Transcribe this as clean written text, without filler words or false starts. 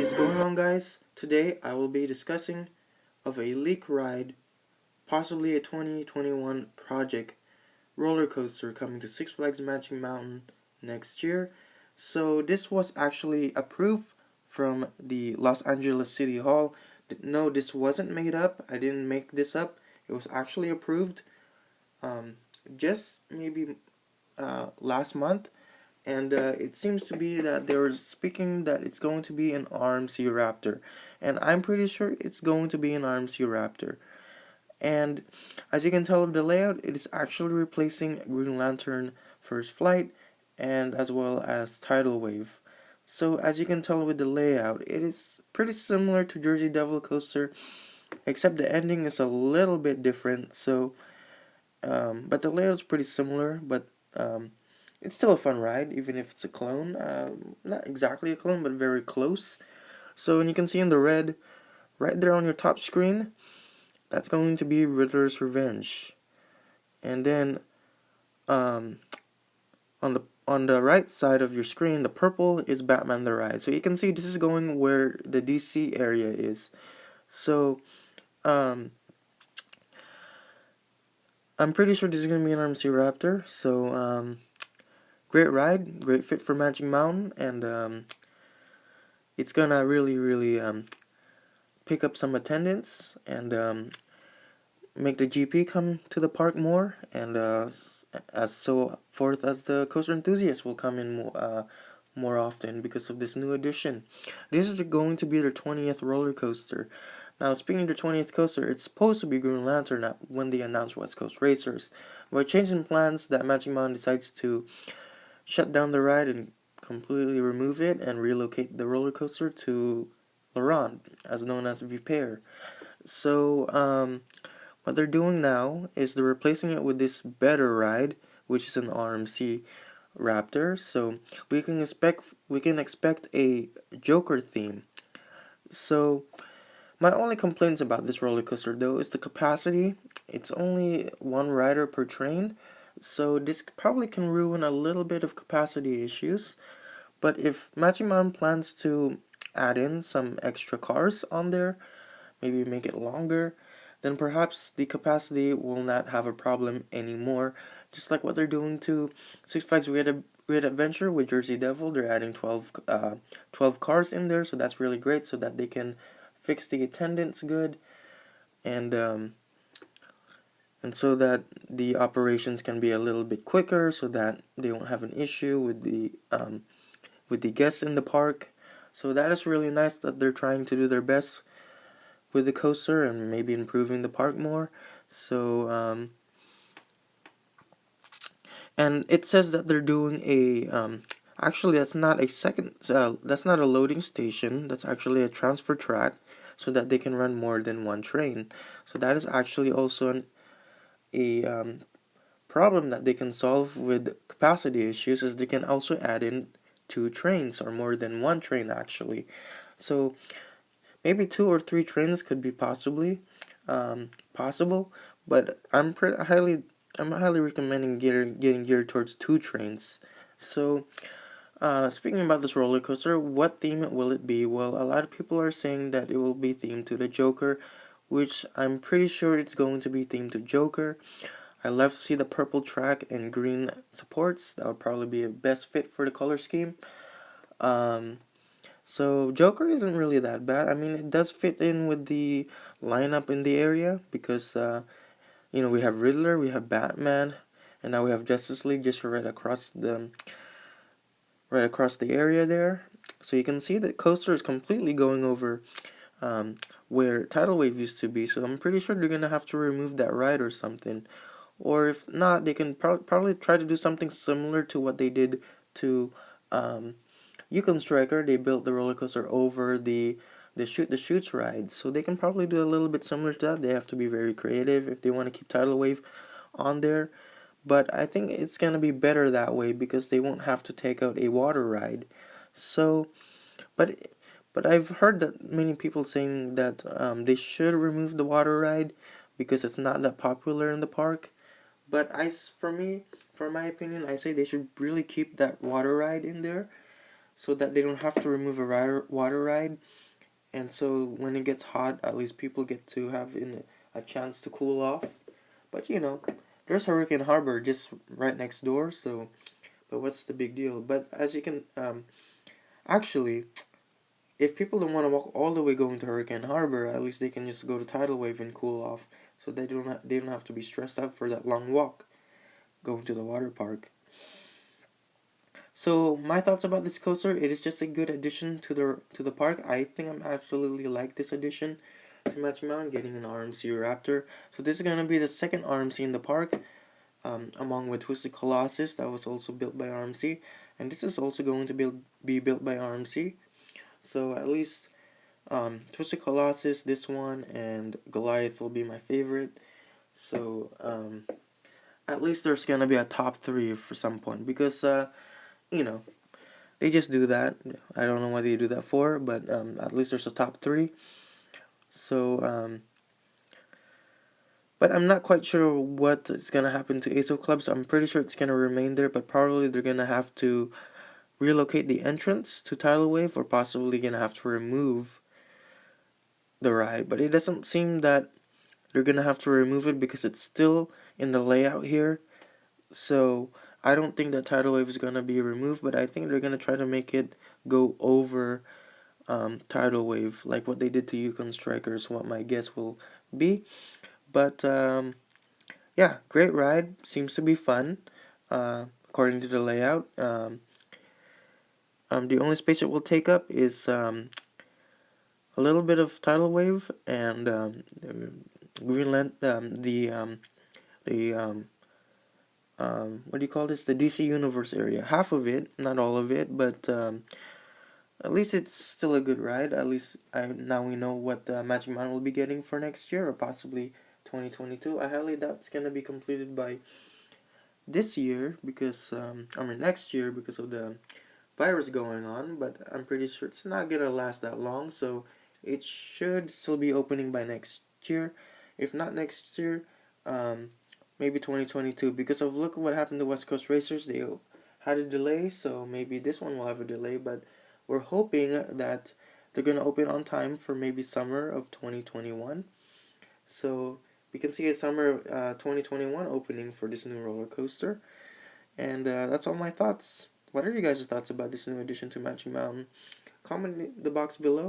is going on, guys? Today I will be discussing of a leak ride, possibly a 2021 project roller coaster coming to Six Flags Magic Mountain next year. So this was actually approved from the Los Angeles City Hall. No, this wasn't made up. I didn't make this up. It was actually approved um, just maybe last month, and it seems to be that they were speaking that it's going to be an RMC Raptor, and I'm pretty sure it's going to be an RMC Raptor. And as you can tell of the layout, it is actually replacing Green Lantern First Flight and as well as Tidal Wave. So as you can tell with the layout, it is pretty similar to Jersey Devil Coaster, except the ending is a little bit different. But the layout is pretty similar, but it's still a fun ride, even if it's a clone. Not exactly a clone, but very close. So, and you can see in the red, right there on your top screen, that's going to be Riddler's Revenge. And then, um, on the right side of your screen, the purple is Batman the Ride. So you can see this is going where the DC area is. So, um, I'm pretty sure this is gonna be an RMC Raptor. So, great ride, great fit for Magic Mountain, and it's gonna really pick up some attendance and make the GP come to the park more, and as so forth as the coaster enthusiasts will come in more often because of this new addition. This is going to be their 20th roller coaster. Now, speaking of the 20th coaster, it's supposed to be Green Lantern when they announced West Coast Racers. But changing plans, that Magic Mountain decides to shut down the ride and completely remove it and relocate the roller coaster to Laurent, as known as Vipair. So, what they're doing now is they're replacing it with this better ride, which is an RMC Raptor. So we can expect a Joker theme. So my only complaints about this roller coaster though is the capacity. It's only one rider per train, so this probably can ruin a little bit of capacity issues. But if Magic Mountain plans to add in some extra cars on there, maybe make it longer, then perhaps the capacity will not have a problem anymore. Just like what they're doing to Six Flags Great Adventure with Jersey Devil, they're adding 12 cars in there, so that's really great, so that they can fix the attendance good, and so that the operations can be a little bit quicker, so that they won't have an issue with the guests in the park. So that is really nice that they're trying to do their best with the coaster and maybe improving the park more. So, and it says that they're doing a, actually that's not a loading station, that's actually a transfer track so that they can run more than one train. So that is actually also a problem that they can solve with capacity issues, is they can also add in two trains or more than one train actually. So maybe two or three trains could be possible, but I'm highly recommending getting geared towards two trains. So, speaking about this roller coaster, what theme will it be? Well, a lot of people are saying that it will be themed to the Joker, which I'm pretty sure it's going to be themed to Joker. I love to see the purple track and green supports. That would probably be a best fit for the color scheme. Um, so Joker isn't really that bad. I mean, it does fit in with the lineup in the area because we have Riddler, we have Batman, and now we have Justice League just right across the area there. So you can see that coaster is completely going over where Tidal Wave used to be. So I'm pretty sure they're gonna have to remove that ride or something. Or if not, they can probably try to do something similar to what they did to Yukon Striker. They built the roller coaster over the shoots ride, so they can probably do a little bit similar to that. They have to be very creative if they want to keep Tidal Wave on there. But I think it's gonna be better that way because they won't have to take out a water ride. So, but I've heard that many people saying that they should remove the water ride because it's not that popular in the park. But for me, for my opinion, I say they should really keep that water ride in there so that they don't have to remove a water ride. And so when it gets hot, at least people get to have a chance to cool off. But you know, there's Hurricane Harbor just right next door, so but what's the big deal? But as you can actually, if people don't want to walk all the way going to Hurricane Harbor, at least they can just go to Tidal Wave and cool off, so they don't have to be stressed out for that long walk going to the water park. So my thoughts about this coaster, it is just a good addition to the park. I think I'm absolutely like this addition to Magic Mountain, getting an RMC Raptor. So this is gonna be the second RMC in the park, along with Twisted Colossus that was also built by RMC, and this is also going to be built by RMC. So at least Twisted Colossus, this one, and Goliath will be my favorite. So at least there's gonna be a top three for some point because you know, they just do that. I don't know what they do that for, but at least there's a top three. So but I'm not quite sure what is gonna happen to ASO Club. So I'm pretty sure it's gonna remain there, but probably they're gonna have to relocate the entrance to Tidal Wave, or possibly gonna have to remove the ride. But it doesn't seem that they're gonna have to remove it because it's still in the layout here. So I don't think that Tidal Wave is gonna be removed, but I think they're gonna try to make it go over Tidal Wave, like what they did to Yukon Strikers. What my guess will be, but yeah, great ride. Seems to be fun, according to the layout. The only space it will take up is a little bit of Tidal Wave and Greenland. The what do you call this? The DC Universe area. Half of it, not all of it, but at least it's still a good ride. At least now we know what Magic Mountain will be getting for next year, or possibly 2022. I highly doubt it's gonna be completed by this year because I mean next year because of the virus going on. But I'm pretty sure it's not gonna last that long, so it should still be opening by next year. If not next year, maybe 2022. Because of look what happened to West Coast Racers, they had a delay, so maybe this one will have a delay. But we're hoping that they're gonna open on time for maybe summer of 2021. So we can see a summer 2021 opening for this new roller coaster. And that's all my thoughts. What are you guys' thoughts about this new addition to Magic Mountain? Comment in the box below.